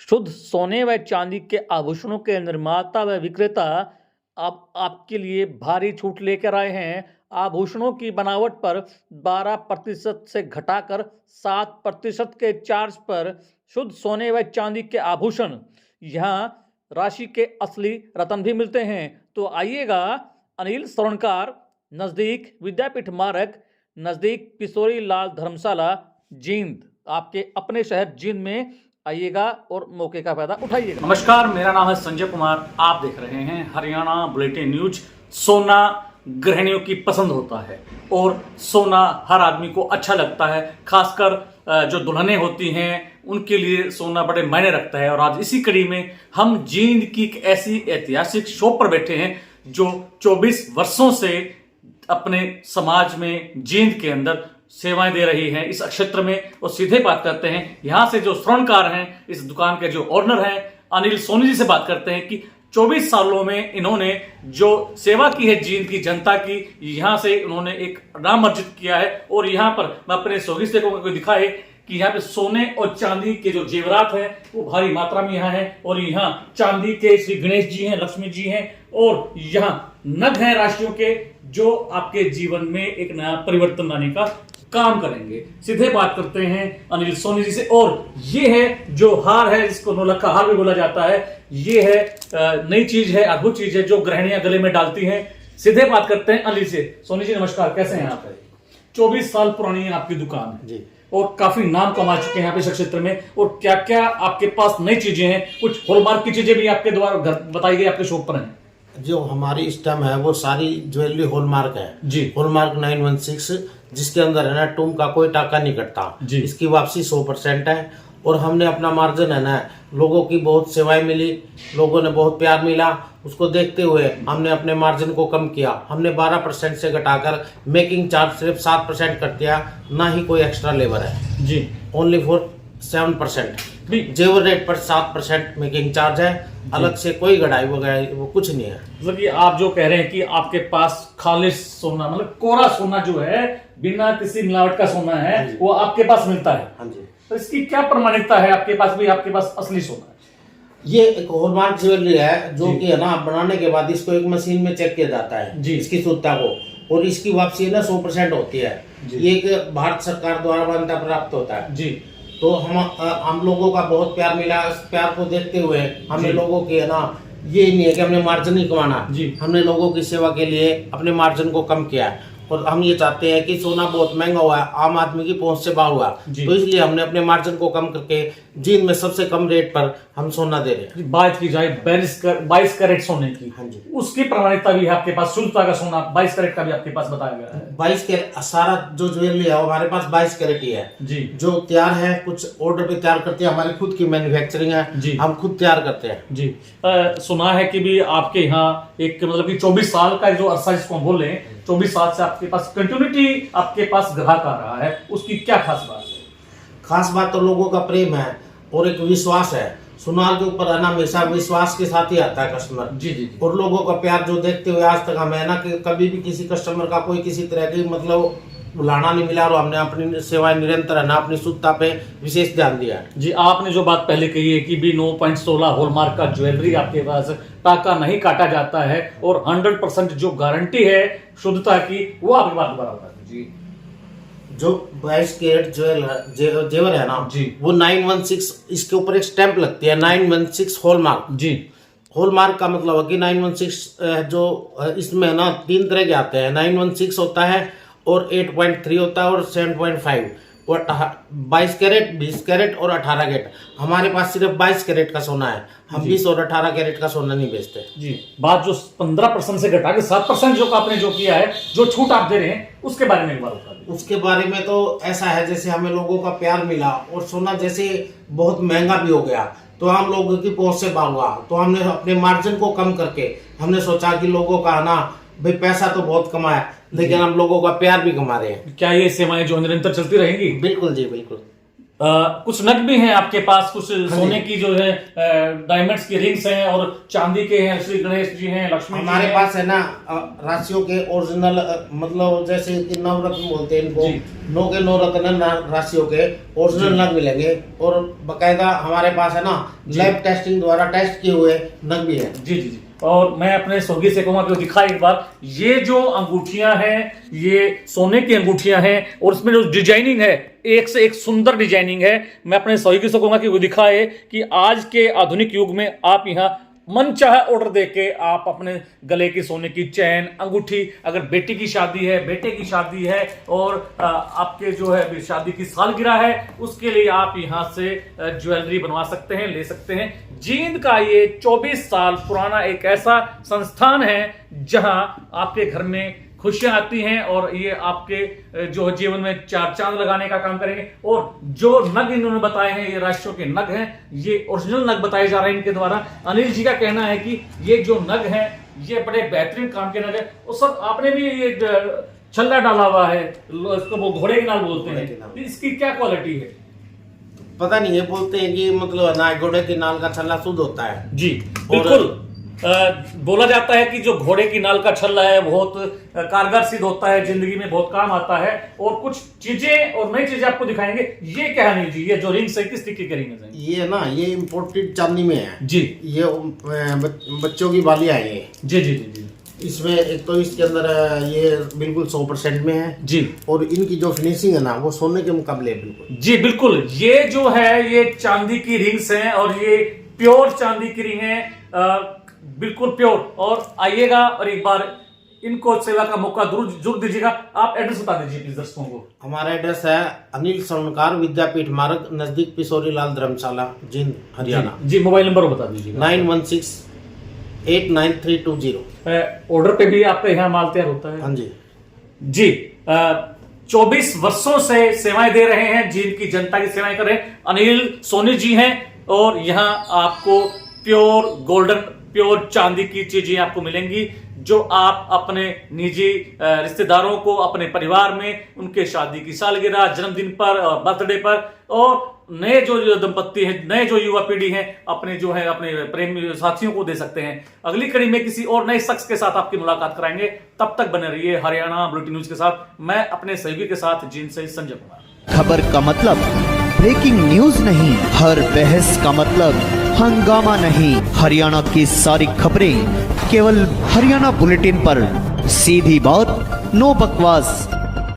शुद्ध सोने व चांदी के आभूषणों के निर्माता व विक्रेता अब आपके लिए भारी छूट लेकर आए हैं। आभूषणों की बनावट पर 12% से घटाकर 7% के चार्ज पर शुद्ध सोने व चांदी के आभूषण, यहाँ राशि के असली रतन भी मिलते हैं। तो आइएगा, अनिल स्वर्णकार, नज़दीक विद्यापीठ मार्ग, नज़दीक पिसोरी लाल धर्मशाला, जींद, आपके अपने शहर जींद में आइएगा और मौके का फायदा उठाइएगा। नमस्कार, मेरा नाम है संजय कुमार। आप देख रहे हैं हरियाणा बुलेटिन न्यूज। सोना गृहिणियों की पसंद होता है और सोना हर आदमी को अच्छा लगता है, खासकर जो दुल्हनें होती हैं उनके लिए सोना बड़े मायने रखता है। और आज इसी कड़ी में हम जींद की एक ऐसी ऐतिहासिक शॉप पर बैठे हैं जो 24 वर्षों से अपने समाज में जींद के अंदर सेवाएं दे रही हैं इस क्षेत्र में। और सीधे बात करते हैं यहाँ से जो स्वर्णकार हैं, इस दुकान के जो ओनर हैं अनिल सोनी जी से बात करते हैं कि 24 सालों में इन्होंने जो सेवा की है जींद की जनता की, यहाँ से उन्होंने एक नाम अर्जित किया है। और यहाँ पर मैं अपने सोगी से को दिखाए कि यहाँ पे सोने और चांदी के जो जेवरात हैं वो भारी मात्रा में यहाँ है। और यहाँ चांदी के श्री गणेश जी हैं, लक्ष्मी जी हैं और यहाँ नग हैं राशियों के, जो आपके जीवन में एक नया परिवर्तन लाने का काम करेंगे। सीधे बात करते हैं अनिल सोनी जी से। और ये है जो हार है, जिसको नौलखा हार भी बोला जाता है, ये है नई चीज है, अद्भुत चीज है जो गृहिणियां गले में डालती हैं। सीधे बात करते हैं अनिल से। सोनी जी नमस्कार, कैसे हैं आप? 24 साल पुरानी है आपकी दुकान जी, और काफी नाम कमा चुके हैं यहाँ पे क्षेत्र में। और क्या क्या आपके पास नई चीजें हैं? कुछ हॉलमार्क की चीजें भी आपके द्वारा बताई गई आपके शॉप पर हैं? जो हमारी स्टम है वो सारी ज्वेलरी हॉलमार्क है जी। हॉलमार्क 916, जिसके अंदर है ना टूम का कोई टाका नहीं कटता जी। इसकी वापसी 100% है। और हमने अपना मार्जिन है ना, लोगों की बहुत सेवाएं मिली, लोगों ने बहुत प्यार मिला, उसको देखते हुए हमने अपने मार्जिन को कम किया। हमने 12% से घटाकर मेकिंग चार्ज सिर्फ 7% कर दिया, ना ही कोई एक्स्ट्रा लेबर है जी। Only for 7%। जेवर रेट पर 7% मेकिंग चार्ज है, अलग से कोई गढ़ाई वगैरह वो कुछ नहीं है। मतलब कि आप जो कह रहे हैं कि आपके पास खालिश सोना, मतलब कोरा सोना जो है, बिना किसी मिलावट का सोना है, वो आपके पास मिलता है। हाँ जी। तो इसकी क्या प्रमाणिकता है? आपके पास भी आपके पास असली सोना है? ये एक हॉलमार्क ज्वेलरी है जो कि है ना, बनाने के बाद इसको एक मशीन में चेक किया जाता है जी, इसकी शुद्धता को, और इसकी वापसी है ना 100% होती है। ये एक भारत सरकार द्वारा मान्यता प्राप्त होता है जी। तो हम लोगों का बहुत प्यार मिला। इस प्यार को देखते हुए हमने लोगों की है ना, ये नहीं है कि हमने मार्जिन ही कमाना जी, हमने लोगों की सेवा के लिए अपने मार्जिन को कम किया है। और हम ये चाहते हैं कि सोना बहुत महंगा हुआ है, आम आदमी की पहुंच से बाहर हुआ, तो इसलिए हमने अपने मार्जिन को कम करके जींद में सबसे कम रेट पर हम सोना दे रहे हैं। बात की जाए 22 कैरेट सोने की, हाँ जी, उसकी प्रमाणिकता भी है आपके पास? शुद्धता का सोना 22 कैरेट का भी आपके पास बताया गया है? 22 कैरेट सारा जो ज्वेलरी है हमारे पास 22 कैरेट ही है जी। जो तैयार है, कुछ ऑर्डर पे तैयार करते हैं, हमारी खुद की मैन्युफैक्चरिंग है जी, हम खुद तैयार करते हैं जी। सुना है कि भी आपके यहाँ एक मतलब कि 24 साल का जो अरसा जिसको हम बोल रहे हैं, 24 साल से आपके पास कंटिन्यूटी आपके पास ग्राहक आ रहा है, उसकी क्या खास बात है? खास बात तो लोगों का प्रेम है और एक विश्वास है। सुनार के ऊपर है ना, हमेशा विश्वास के साथ ही आता है कस्टमर जी जी। और लोगों का प्यार जो देखते हुए आज तक हमें ना कि कभी भी किसी कस्टमर का कोई किसी तरह की मतलब बुलाना नहीं मिला। और हमने अपनी सेवाएं निरंतर है ना, अपनी शुद्धता पे विशेष ध्यान दिया है जी। आपने जो बात पहले कही है कि भी 9.16 हॉलमार्क का ज्वेलरी आपके पास, टाका नहीं काटा जाता है और 100% जो गारंटी है शुद्धता की, वो आपकी बात दोबारा बता दीजिए। जो 22 कैरेट जेवर है ना जी, वो 916, इसके ऊपर एक स्टैंप लगती है 916 हॉलमार्क जी। हॉलमार्क का मतलब है कि 916 जो इसमें ना 3 तरह के आते हैं। 916 होता है और 8.3 होता है और 7.5 और 22 कैरेट, 20 कैरेट और 18 कैरेट। हमारे पास सिर्फ 22 कैरेट का सोना है, हम 20 और 18 कैरेट का सोना नहीं बेचते जी। बात जो 15% से घटा के 7% जो आपने जो किया है, जो छूट आप दे रहे हैं, उसके बारे में एक बार बता दीजिए। उसके बारे में तो ऐसा है, जैसे हमें लोगों का प्यार मिला और सोना जैसे बहुत महंगा भी हो गया, तो हम लोगों की पहुंच से बाहर हुआ, तो हमने अपने मार्जिन को कम करके हमने सोचा कि लोगों का ना, भाई पैसा तो बहुत कमाया लेकिन हम लोगों का प्यार भी कमा रहे हैं। क्या ये सेवाएं जो निरंतर चलती रहेंगी? बिल्कुल जी, बिल्कुल। कुछ नग भी हैं आपके पास, कुछ सोने की जो है डायमंड्स की रिंग्स हैं और चांदी के हैं, श्री गणेश जी हैं, लक्ष्मी जी हमारे हैं। पास है ना राशियों के ओरिजिनल, मतलब जैसे कि नवरत्न बोलते हैं इनको, जी। 9 के 9 रत्न राशियों के ओरिजिनल नग मिलेंगे, और बकायदा हमारे पास है ना लैब टेस्टिंग द्वारा टेस्ट किए हुए नग भी है। जी जी जी। और मैं अपने स्वर्गीय से कहूंगा कि दिखा एक बार, ये जो अंगूठियां हैं ये सोने की अंगूठियां हैं और इसमें जो डिजाइनिंग है एक से एक सुंदर डिजाइनिंग है। मैं अपने स्वर्गीय से कहूंगा कि वो दिखाए कि आज के आधुनिक युग में आप यहाँ मन चाहे ऑर्डर देके आप अपने गले की सोने की चैन, अंगूठी, अगर बेटी की शादी है, बेटे की शादी है और आपके जो है शादी की सालगिरह है, उसके लिए आप यहाँ से ज्वेलरी बनवा सकते हैं, ले सकते हैं। जींद का ये 24 साल पुराना एक ऐसा संस्थान है जहां आपके घर में खुशियां आती हैं और ये आपके जो जीवन में चार चांद लगाने का काम करेंगे। और जो नग इन्होंने बताए हैं ये राशियों के नग हैं, ये ओरिजिनल नग बताए जा रहे हैं इनके द्वारा। अनिल जी का कहना है कि ये जो नग हैं ये बड़े बेहतरीन काम के नग है। और सर आपने भी ये छल्ला डाला हुआ है, इसको वो घोड़े की नाल बोलते हैं, इसकी क्या क्वालिटी है? पता नहीं, ये बोलते हैं कि मतलब ना घोड़े की नाल का छल्ला शुद्ध होता है। जी बिल्कुल। बोला जाता है कि जो घोड़े की नाल का छल्ला है बहुत कारगर सिद्ध होता है, जिंदगी में बहुत काम आता है। और कुछ चीजें और नई चीजें आपको दिखाएंगे। ये क्या है अनिल जी, ये जो रिंग्स है किस तरीके के रिंग्स हैं? ये ना ये इम्पोर्टेड चांदी में है जी। ये बच्चों की बालियां है ये। जी जी जी जी। इसमें एक तो इसके अंदर ये बिल्कुल 100% में है जी। और इनकी जो फिनिशिंग है ना वो सोने के मुकाबले है बिल्कुल। जी बिल्कुल। ये जो है ये चांदी की रिंग्स हैं और ये प्योर चांदी की रिंग है, बिल्कुल प्योर। और आइएगा और एक बार इनको सेवा का मौका जरूर दीजिएगा। आप एड्रेस बता दीजिए प्लीज दर्शकों को। हमारा एड्रेस है अनिल स्वर्णकार विद्यापीठ मार्ग, नजदीक पिसोरी लाल धर्मशाला, जींद, हरियाणा। जी मोबाइल नंबर बता दीजिएगा। 91689320। ऑर्डर पे भी आपके यहाँ माल तैयार होता है? हाँ जी जी। 24 वर्षों से सेवाएं दे रहे हैं, जिनकी जनता की सेवाएं कर रहे हैं अनिल सोनी जी हैं। और यहाँ आपको प्योर गोल्डन, प्योर चांदी की चीजें आपको मिलेंगी जो आप अपने निजी रिश्तेदारों को, अपने परिवार में उनके शादी की सालगिरह, जन्मदिन पर, बर्थडे पर, और नए जो दंपत्ति हैं, नए जो युवा पीढ़ी है, अपने जो है अपने प्रेमी साथियों को दे सकते हैं। अगली कड़ी में किसी और नए शख्स के साथ आपकी मुलाकात कराएंगे। तब तक बने रहिए हरियाणा बुलेटिन न्यूज के साथ। मैं अपने सहयोगी के साथ जींद से संजय कुमार। खबर का मतलब ब्रेकिंग न्यूज नहीं, हर बहस का मतलब हंगामा नहीं। हरियाणा की सारी खबरें केवल हरियाणा बुलेटिन पर। सीधी बात, नो बकवास।